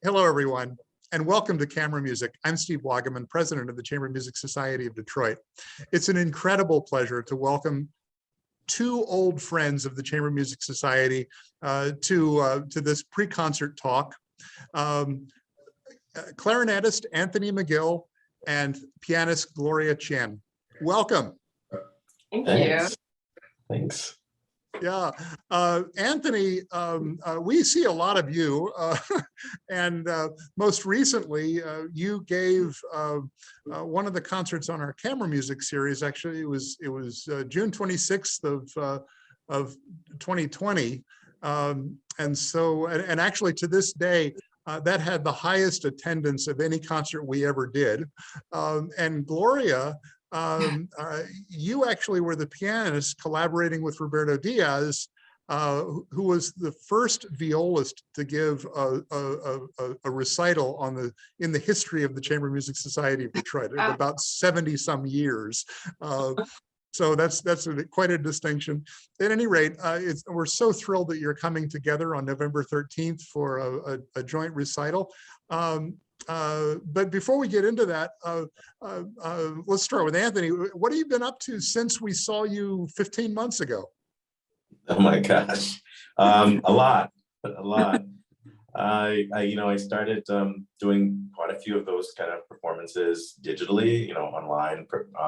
Hello, everyone, and welcome to Camera Music. I'm Steve Wagaman, president of the Chamber Music Society of Detroit. It's an incredible pleasure to welcome two old friends of the Chamber Music Society to this pre-concert talk. Clarinetist Anthony McGill and pianist Gloria Chien. Welcome. Thank you. Thanks. Yeah, Anthony, we see a lot of you, and most recently you gave one of the concerts on our Camera Music series. Actually, it was June 26th of 2020, and actually to this day that had the highest attendance of any concert we ever did. And Gloria, you actually were the pianist collaborating with Roberto Diaz, who was the first violist to give a recital in the history of the Chamber Music Society of Detroit, in about 70 some years. So that's quite a distinction. At any rate, we're so thrilled that you're coming together on November 13th for a joint recital. But before we get into that, let's start with Anthony. What have you been up to since we saw you 15 months ago? Oh my gosh, a lot. I started doing quite a few of those kind of performances digitally, online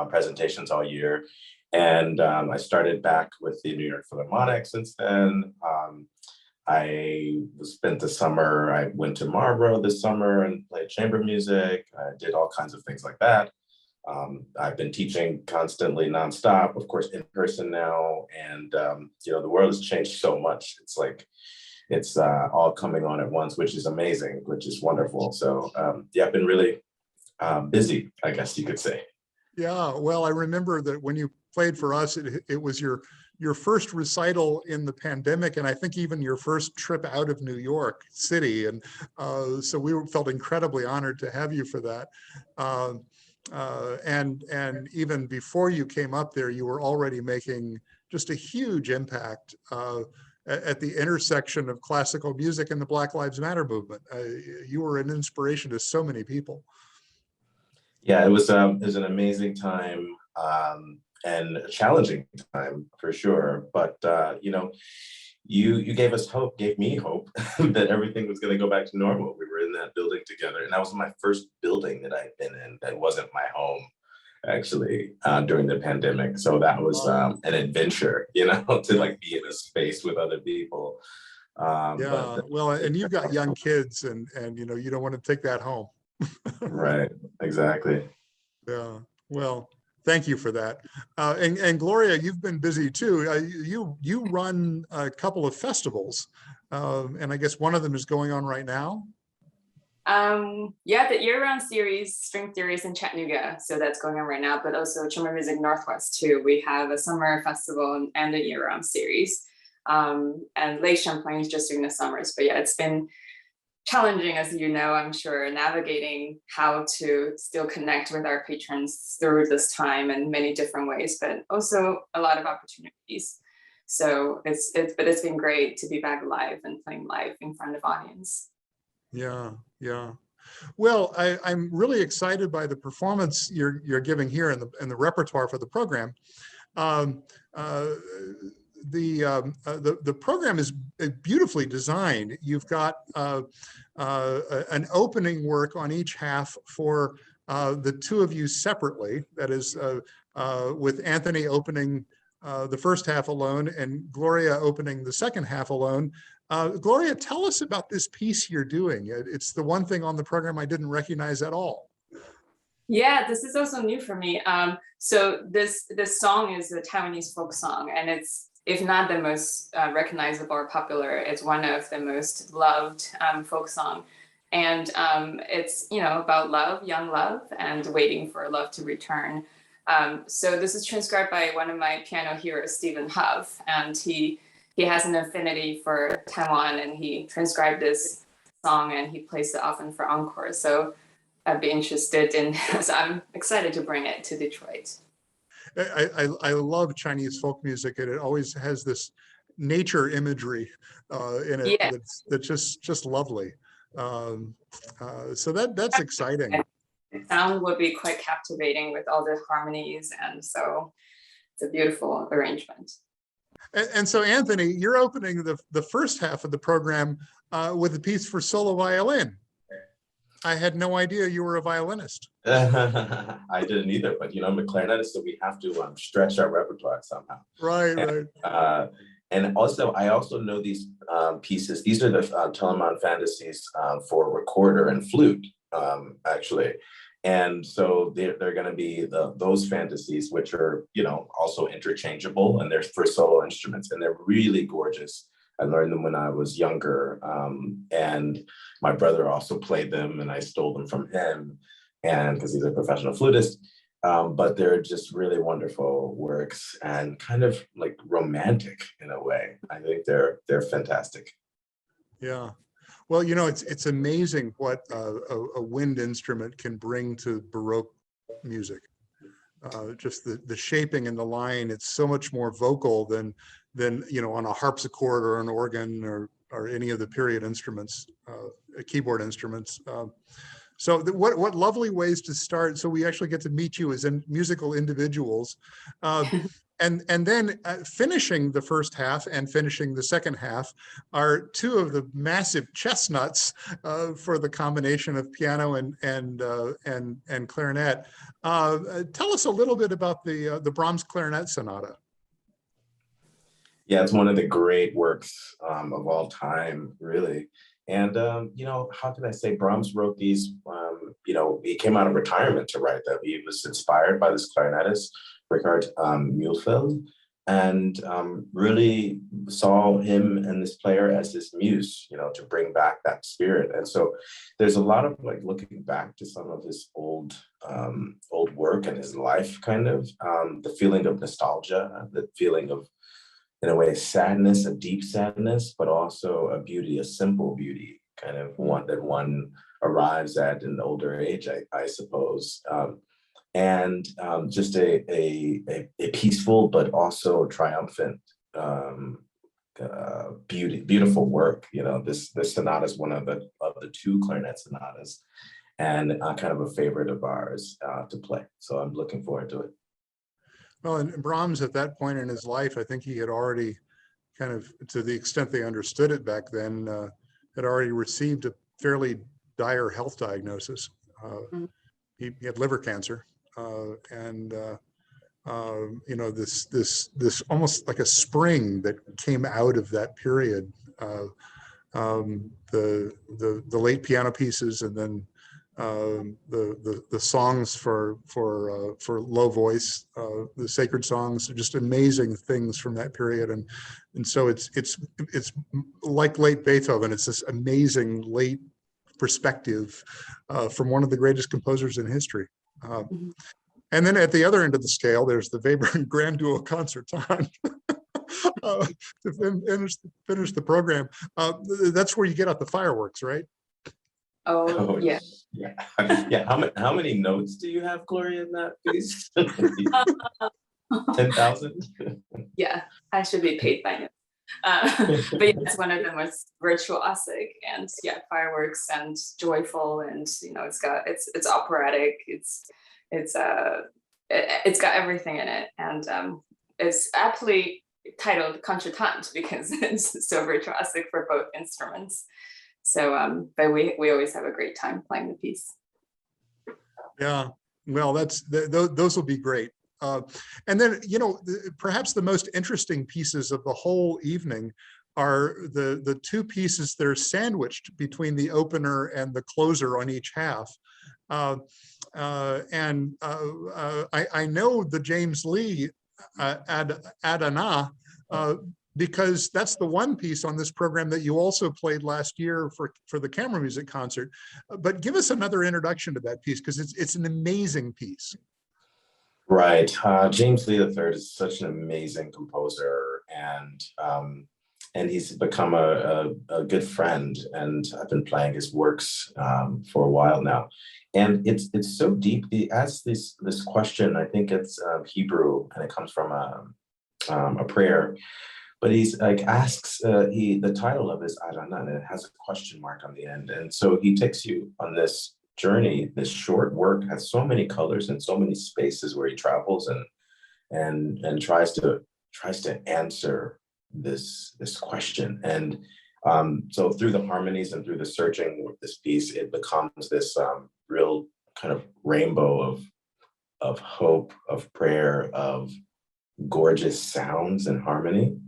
presentations all year. And I started back with the New York Philharmonic since then. I spent the summer, I went to Marlborough this summer and played chamber music. I did all kinds of things like that. I've been teaching constantly nonstop, of course, in person now. And, the world has changed so much. It's like, it's all coming on at once, which is amazing, which is wonderful. So yeah, I've been really busy, I guess you could say. Yeah, well, I remember that when you played for us, it was your first recital in the pandemic, and I think even your first trip out of New York City. And so we felt incredibly honored to have you for that. And even before you came up there, you were already making just a huge impact at the intersection of classical music and the Black Lives Matter movement. You were an inspiration to so many people. Yeah, it was an amazing time. And a challenging time for sure, but you gave us hope, gave me hope that everything was going to go back to normal. We were in that building together, and that was my first building that I'd been in that wasn't my home, actually, during the pandemic. So that was an adventure, to like be in a space with other people. Well, and you've got young kids, and you don't want to take that home. Right, exactly. Yeah, well, thank you for that. And Gloria, you've been busy too. You run a couple of festivals, and I guess one of them is going on right now. Yeah, the year-round series, String Theories in Chattanooga. So that's going on right now, but also Chamber Music Northwest too. We have a summer festival and a year-round series. And Lake Champlain is just during the summers. But yeah, it's been challenging, as you know, I'm sure, navigating how to still connect with our patrons through this time in many different ways, but also a lot of opportunities. So it's been great to be back live and playing live in front of audience. Yeah. Well, I'm really excited by the performance you're giving here in the repertoire for the program. The program is beautifully designed. You've got an opening work on each half for the two of you separately. That is, with Anthony opening the first half alone and Gloria opening the second half alone. Gloria, tell us about this piece you're doing. It's the one thing on the program I didn't recognize at all. Yeah, this is also new for me. So this song is a Taiwanese folk song, and it's, if not the most recognizable or popular, it's one of the most loved folk song. And it's, about love, young love, and waiting for love to return. So this is transcribed by one of my piano heroes, Stephen Huff, and he has an affinity for Taiwan, and he transcribed this song and he plays it often for encore. So I'd be interested in, so I'm excited to bring it to Detroit. I love Chinese folk music, and it always has this nature imagery in it. Yeah. That's just lovely. So that's exciting. The sound would be quite captivating with all the harmonies, and so it's a beautiful arrangement. And so, Anthony, you're opening the first half of the program with a piece for solo violin. I had no idea you were a violinist. I didn't either, but I'm a clarinetist, so we have to stretch our repertoire somehow. Right, right. And also, I also know these pieces. These are the Telemann Fantasies for recorder and flute, actually. And so they're going to be those fantasies, which are, also interchangeable, and they're for solo instruments, and they're really gorgeous. I learned them when I was younger, and my brother also played them, and I stole them from him, and because he's a professional flutist. But they're just really wonderful works and kind of like romantic in a way. I think they're fantastic. Yeah. Well, it's amazing what a wind instrument can bring to Baroque music. Just the shaping and the line, it's so much more vocal than on a harpsichord or an organ or any of the period instruments, keyboard instruments. So what lovely ways to start. So we actually get to meet you as musical individuals. And then finishing the first half and finishing the second half are two of the massive chestnuts for the combination of piano and clarinet. Tell us a little bit about the Brahms Clarinet Sonata. Yeah, it's one of the great works of all time, really. And, how can I say, Brahms wrote these, he came out of retirement to write them. He was inspired by this clarinetist, Richard Mühlfeld, and really saw him and this player as his muse, to bring back that spirit. And so there's a lot of looking back to some of his old work and his life, kind of the feeling of nostalgia, the feeling of, in a way, sadness, a deep sadness, but also a beauty, a simple beauty, kind of one that one arrives at in older age, I suppose. And just a peaceful but also triumphant beautiful work. This sonata is one of the two clarinet sonatas, and kind of a favorite of ours to play. So I'm looking forward to it. Well, and Brahms at that point in his life, I think he had already kind of, to the extent they understood it back then, had already received a fairly dire health diagnosis. He had liver cancer, and this almost like a spring that came out of that period. The late piano pieces, and then the songs for low voice, the sacred songs, are just amazing things from that period. And so it's like late Beethoven. It's this amazing late perspective from one of the greatest composers in history. And then at the other end of the scale, there's the Webern Grand Duo Concertant. To finish the program, that's where you get out the fireworks, right? Oh yeah. Yeah. How many notes do you have, Gloria, in that piece? 10,000? Yeah, I should be paid by notes. But yeah, it's one of the most virtuosic and fireworks and joyful, and it's operatic. It's got everything in it, and it's aptly titled concertant because it's so virtuosic for both instruments. So, but we always have a great time playing the piece. Yeah, well, those will be great. And then, perhaps the most interesting pieces of the whole evening are the two pieces that are sandwiched between the opener and the closer on each half. I know the James Lee Adana, because that's the one piece on this program that you also played last year for the camera music concert. But give us another introduction to that piece, because it's an amazing piece. Right. James Lee III is such an amazing composer, and he's become a good friend, and I've been playing his works for a while now. And it's so deep. He asks this question, I think it's Hebrew, and it comes from a prayer but he's like asks the title of his Arana, and it has a question mark on the end, and so he takes you on this journey. This short work has so many colors and so many spaces where he travels and tries to answer this question. And so through the harmonies and through the searching of this piece, it becomes this real kind of rainbow of hope, of prayer, of gorgeous sounds and harmony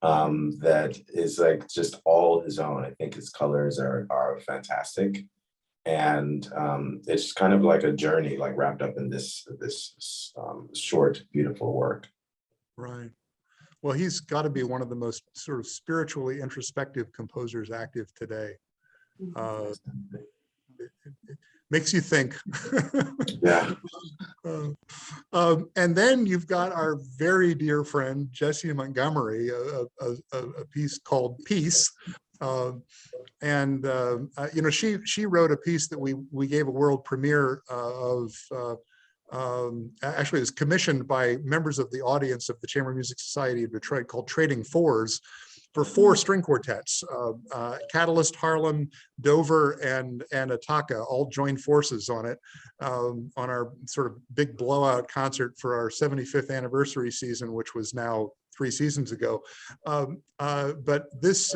that is like just all his own. I think his colors are fantastic. And it's kind of like a journey, like wrapped up in this short, beautiful work. Right. Well, he's got to be one of the most sort of spiritually introspective composers active today. It makes you think. Yeah. And then you've got our very dear friend Jessie Montgomery, a piece called Peace. And you know, she wrote a piece that we gave a world premiere of. Actually, it was commissioned by members of the audience of the Chamber Music Society of Detroit, called Trading Fours, for 4 string quartets. Catalyst, Harlem, Dover, and Ataka all joined forces on it, on our sort of big blowout concert for our 75th anniversary season, which was now 3 seasons ago. But this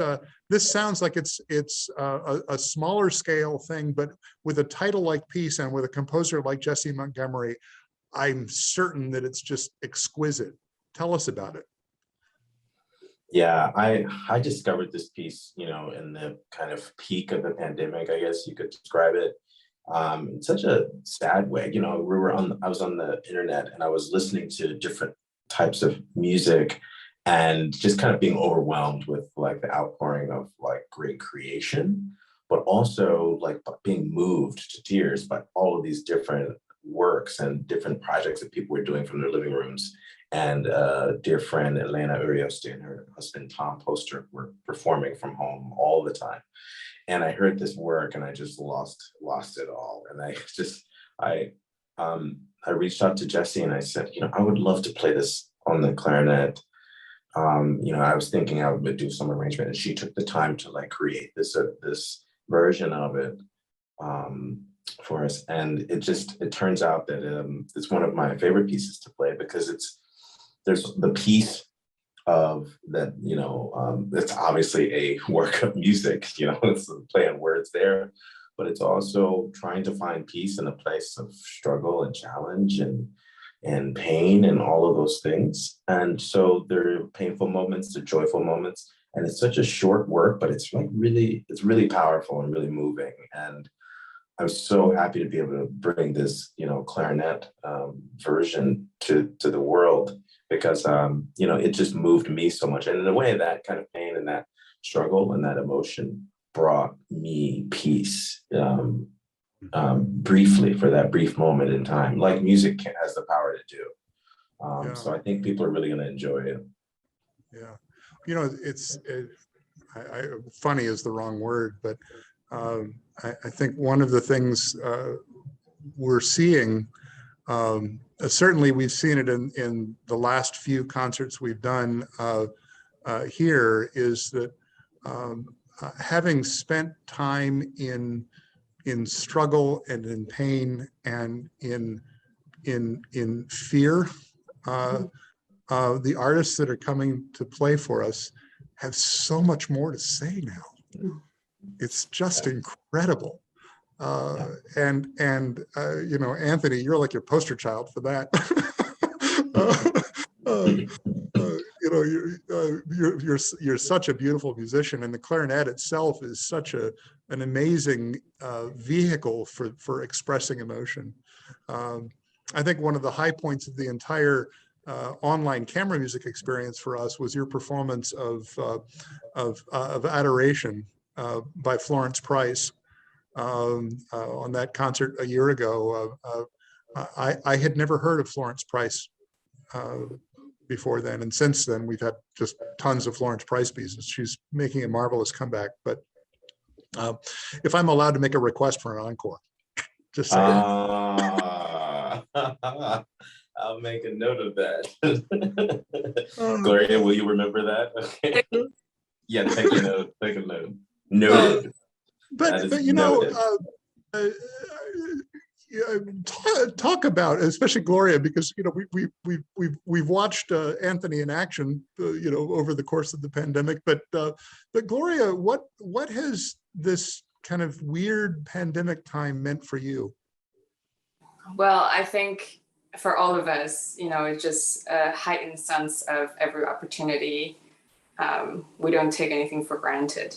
sounds like it's a smaller scale thing, but with a title like Peace and with a composer like Jessie Montgomery, I'm certain that it's just exquisite. Tell us about it. Yeah, I discovered this piece, you know, in the kind of peak of the pandemic, I guess you could describe it. In such a sad way. You know, I was on the internet and I was listening to different types of music and just kind of being overwhelmed with like the outpouring of like great creation, but also like being moved to tears by all of these different works and different projects that people were doing from their living rooms. And dear friend Elena Urioste and her husband Tom Poster were performing from home all the time. And I heard this work and I just lost it all. And I reached out to Jessie and I said, you know, I would love to play this on the clarinet. You know, I was thinking I would do some arrangement, and she took the time to like create this version of it for us. And it turns out that it's one of my favorite pieces to play, because there's the piece of that, you know, it's obviously a work of music, you know, it's a play on words there, but it's also trying to find peace in a place of struggle and challenge and pain and all of those things. And so there are painful moments, there are joyful moments, and it's such a short work, but it's really powerful and really moving. And I'm so happy to be able to bring this, you know, clarinet version to the world, because, you know, it just moved me so much. And in a way, that kind of pain and that struggle and that emotion brought me peace briefly, for that brief moment in time, like music has the power to do. So I think people are really going to enjoy it. Yeah. You know, funny is the wrong word, but I think one of the things we're seeing, certainly we've seen it in the last few concerts we've done here, is that having spent time in struggle and in pain and in fear, the artists that are coming to play for us have so much more to say now. It's just incredible. And you know, Anthony, you're like your poster child for that. You know, you're such a beautiful musician, and the clarinet itself is such an amazing vehicle for expressing emotion. I think one of the high points of the entire online camera music experience for us was your performance of Adoration by Florence Price on that concert a year ago. I had never heard of Florence Price before then, and since then we've had just tons of Florence Price pieces. She's making a marvelous comeback. But if I'm allowed to make a request for an encore, just say I'll make a note of that. Gloria, will you remember that? Okay. Yeah, take a note. Take a note. Noted. But you know, noted. Talk about, especially Gloria, because you know we've watched Anthony in action, you know, over the course of the pandemic. But Gloria, what has this kind of weird pandemic time meant for you? Well, I think for all of us, you know, it's just a heightened sense of every opportunity. We don't take anything for granted,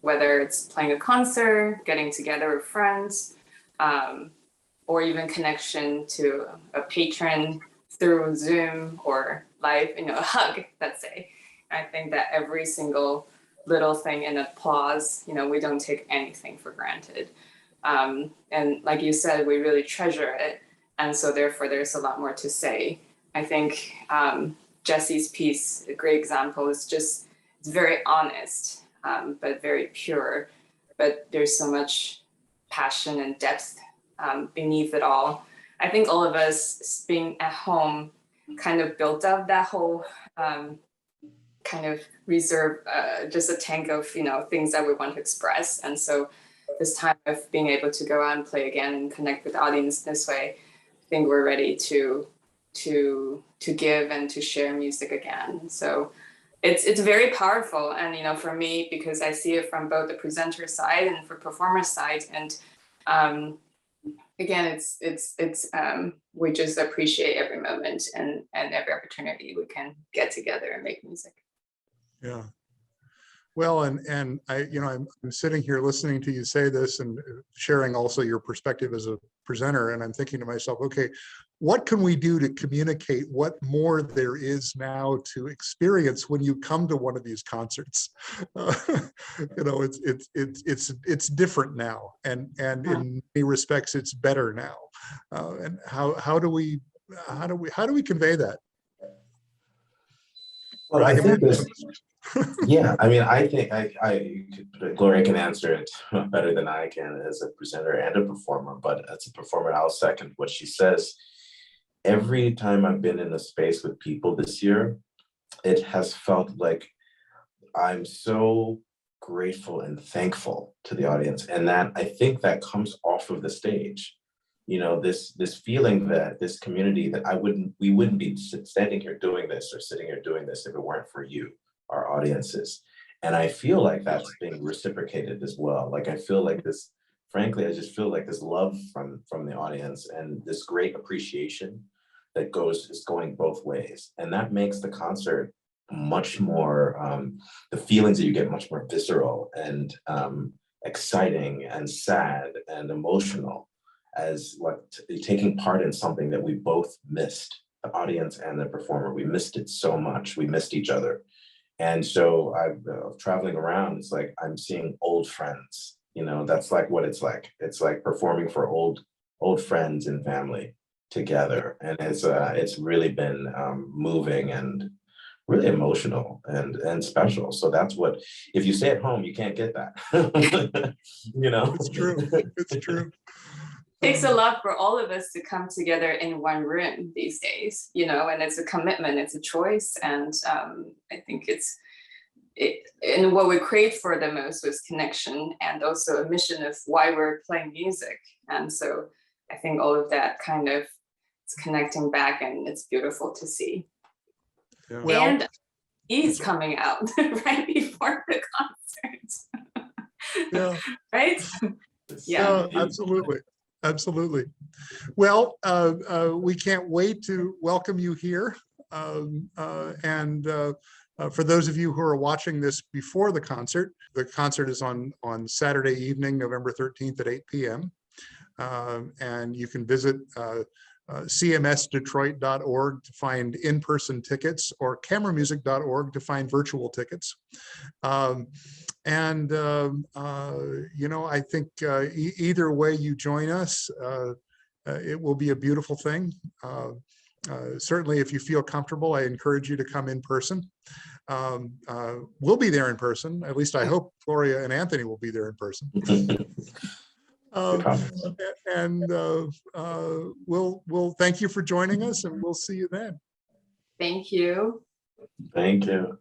whether it's playing a concert, getting together with friends, or even connection to a patron through Zoom or live, you know, a hug, let's say. I think that every single little thing and applause, you know, we don't take anything for granted. And like you said, we really treasure it. And so therefore there's a lot more to say. I think Jesse's piece, a great example, is just, it's very honest, but very pure. But there's so much passion and depth beneath it all. I think all of us being at home kind of built up that whole kind of reserve, just a tank of, you know, things that we want to express. And so this time of being able to go out and play again and connect with the audience this way, I think we're ready to give and to share music again. So it's very powerful. And, you know, for me, because I see it from both the presenter side and for performer side. And again, it's we just appreciate every moment and every opportunity we can get together and make music. Yeah. Well, and I, you know, I'm sitting here listening to you say this and sharing also your perspective as a presenter, and I'm thinking to myself, okay, what can we do to communicate what more there is now to experience when you come to one of these concerts? You know, it's different now, and in many respects, it's better now. And how do we convey that? Well, I think this. Yeah, I mean, I think Gloria can answer it better than I can as a presenter and a performer, but as a performer, I'll second what she says. Every time I've been in a space with people this year, it has felt like I'm so grateful and thankful to the audience. And that I think that comes off of the stage. You know, this feeling that this community, that we wouldn't be standing here doing this or sitting here doing this if it weren't for you, our audiences. And I feel like that's being reciprocated as well. Like I feel like this, frankly, I just feel like this love from the audience and this great appreciation that is going both ways. And that makes the concert much more, the feelings that you get much more visceral and exciting and sad and emotional, as like taking part in something that we both missed, the audience and the performer. We missed it so much. We missed each other. And so I'm traveling around, it's like I'm seeing old friends, you know, that's like what it's like. It's like performing for old friends and family together. And it's really been moving and really emotional and special. So that's what, if you stay at home, you can't get that. You know, it's true. It's true. It takes a lot for all of us to come together in one room these days, you know, and it's a commitment, it's a choice. And I think and what we craved for the most was connection and also a mission of why we're playing music. And so I think all of that kind of is connecting back, and it's beautiful to see. Yeah. Well, and he's coming out right before the concert. Yeah. Right? Yeah, absolutely. Absolutely. Well, we can't wait to welcome you here. For those of you who are watching this before the concert is on Saturday evening, November 13th at 8 p.m. And you can visit cmsdetroit.org to find in-person tickets, or cameramusic.org to find virtual tickets. You know, I think either way you join us, it will be a beautiful thing. Certainly, if you feel comfortable, I encourage you to come in person. We'll be there in person. At least I hope Gloria and Anthony will be there in person. comments. And we'll thank you for joining us, and we'll see you then. Thank you. Thank you.